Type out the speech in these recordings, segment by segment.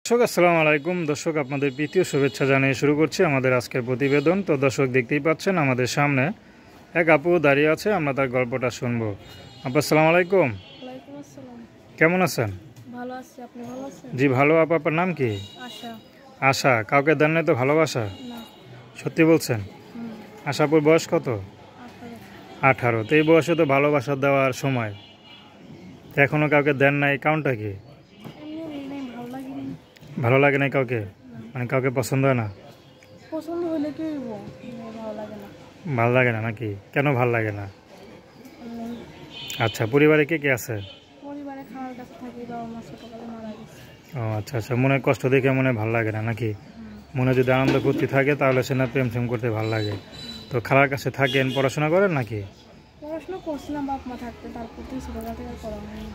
দর্শক আসসালামু আলাইকুম। দর্শক আপনাদের প্রীতীয় শুভেচ্ছা জানিয়ে শুরু করছি আমাদের আজকের প্রতিবেদন। তো দর্শক দেখতেই পাচ্ছেন আমাদের সামনে এক আপু দাঁড়িয়ে আছে, আমরা তার গল্পটা শুনবো। আপু আসসালামু আলাইকুম। ওয়ালাইকুম আসসালাম। কেমন আছেন? ভালো আছি, আপনি ভালো আছেন? জি ভালো। আপু আপনার নাম কি? আশা। আশা। কাউকে দেন নাই তো ভালোবাসা? না। সত্যি বলছেন? আশাপুর বয়স কত? 18। 18। তো এই বয়সে তো ভালোবাসা দেওয়ার সময়, এখনও কাউকে দেন নাই, কারণটা কি? এমনি ভালো লাগেনি। ভালো লাগে নাই কাউকে? মানে কাউকে পছন্দ হয় না? পছন্দ হলে কি হইব, ভালো লাগে না। ভালো লাগে না নাকি? কেন ভালো লাগে না? এমনি আচ্ছা, পরিবারে কে কে আছে? পরিবারে খাওয়ার কাছে থাকি, বাবা মা ছোটবেলায় মারা গেছে। ও আচ্ছা আচ্ছা, মনে কষ্ট দেখে মনে ভালো লাগে না নাকি? মনে যদি আনন্দ ফুর্তি থাকে তাহলে সে না প্রেম সেম করতে ভালো লাগে। তো খালার কাছে থাকেন, পড়াশোনা করেন নাকি? পড়াশোনা করছিলাম বাপ মা থাকতে, তারপর থেকে ছোটবেলা থেকে আর করা হয়নি।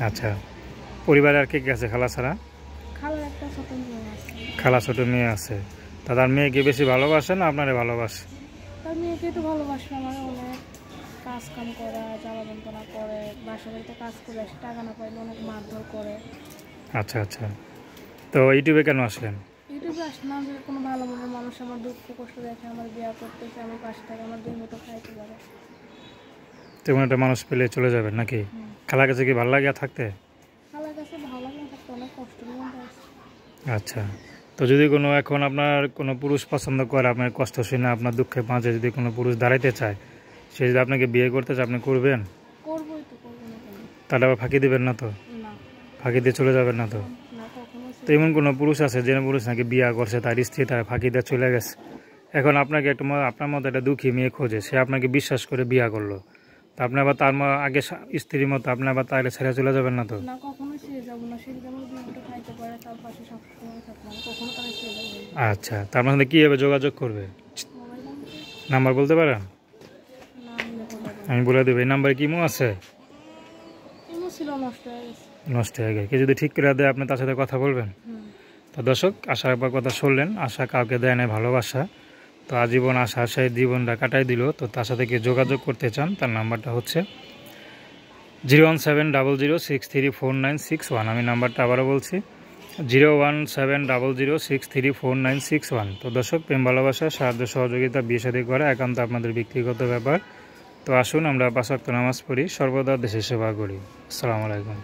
আচ্ছা, পরিবারে আর কে কে আছে খালা ছাড়া? খালার একটা ছোট মেয়ে আছে। খালা ছোট মেয়ে আছে। তার মেয়েকে বেশি ভালোবাসে না আপনারে ভালোবাসে? তার মেয়েকে তো ভালোবাসে, আমার অনেক কাজ কাম করা, জ্বালা যন্ত্রণা করে, বাসা বাড়িতে কাজ করে এসে টাকা না পাইলে অনেক মারধর করে। আচ্ছা আচ্ছা, তো ইউটিউবে কেন আসলেন? ইউটিউবে আসলাম যে কোনো ভালো মনের মানুষ আমার দুঃখ কষ্ট দেখে আমার বিয়ে করতেছে, আমার পাশে থাকে, আমার দুই মতো খাইতে পারে। তেমন একটা মানুষ পেলে চলে যাবেন নাকি? খালার কাছে কি ভালো লাগে আর থাকতে? খালার কাছে ভালো লাগে না, থাকতে অনেক কষ্টের মধ্যে আছে। আচ্ছা, তো যদি কোনো এখন আপনার কোনো পুরুষ পছন্দ করে, আপনার কষ্ট শুনে আপনার দুঃখের মাঝে যদি কোনো পুরুষ দাঁড়াইতে চায়, সে যদি আপনাকে বিয়ে করতে চায়, আপনি করবেন? করবোই তো, করবো না কেন? তাহলে আবার ফাঁকি দিবেন না তো? না। ফাঁকি দিয়ে চলে যাবেন না তো? না, কখনো তো এমন কোনো পুরুষ আছে যে পুরুষ নাকি বিয়ে করছে, তার স্ত্রী তার ফাঁকি দিয়ে চলে গেছে, এখন আপনাকে একটা আপনার মতো একটা দুঃখী মেয়ে খোঁজে, সে আপনাকে বিশ্বাস করে বিয়ে করলো, তো আপনি আবার তার আগে স্ত্রীর মতো আপনি আবার তাহলে ছেড়ে চলে যাবেন না তো? না, কখনোই ছেড়ে যাবো না। সে যদি আমার দুই মতো খাইতে পারে, তার পাশে সবসময় থাকবো, আমি কখনো তারা ছেড়ে যাবো না। আচ্ছা, তার মধ্যে কীভাবে যোগাযোগ করবে? Mobile number? নাম্বার বলতে পারেন? না, আমি বলবো না। আমি বলে দেবো। এই নাম্বারে কিমো আছে? এমন ছিল, নষ্ট হয়ে গেছে। নষ্ট হয়ে গেছে, যদি ঠিক করে দেয় আপনি তার সাথে কথা বলবেন? তো দর্শক, আশার একবার কথা শুনলেন, আশা কাউকে দেয় না ভালোবাসা, তো আজীবন আশা সেই জীবনটা কাটাই দিল। তো তার সাথে কি যোগাযোগ করতে চান, তার নাম্বারটা হচ্ছে 01700634961। আমি নাম্বারটা আবারও বলছি, 01700634961। তো দর্শক, প্রেম ভালোবাসা সাহায্য সহযোগিতা বিয়ে শাদী করা একান্ত আপনাদের ব্যক্তিগত ব্যাপার। তো আসুন আমরা 5 ওয়াক্ত নামাজ পড়ি, সর্বদা দেশের সেবা করি। আসসালামু আলাইকুম।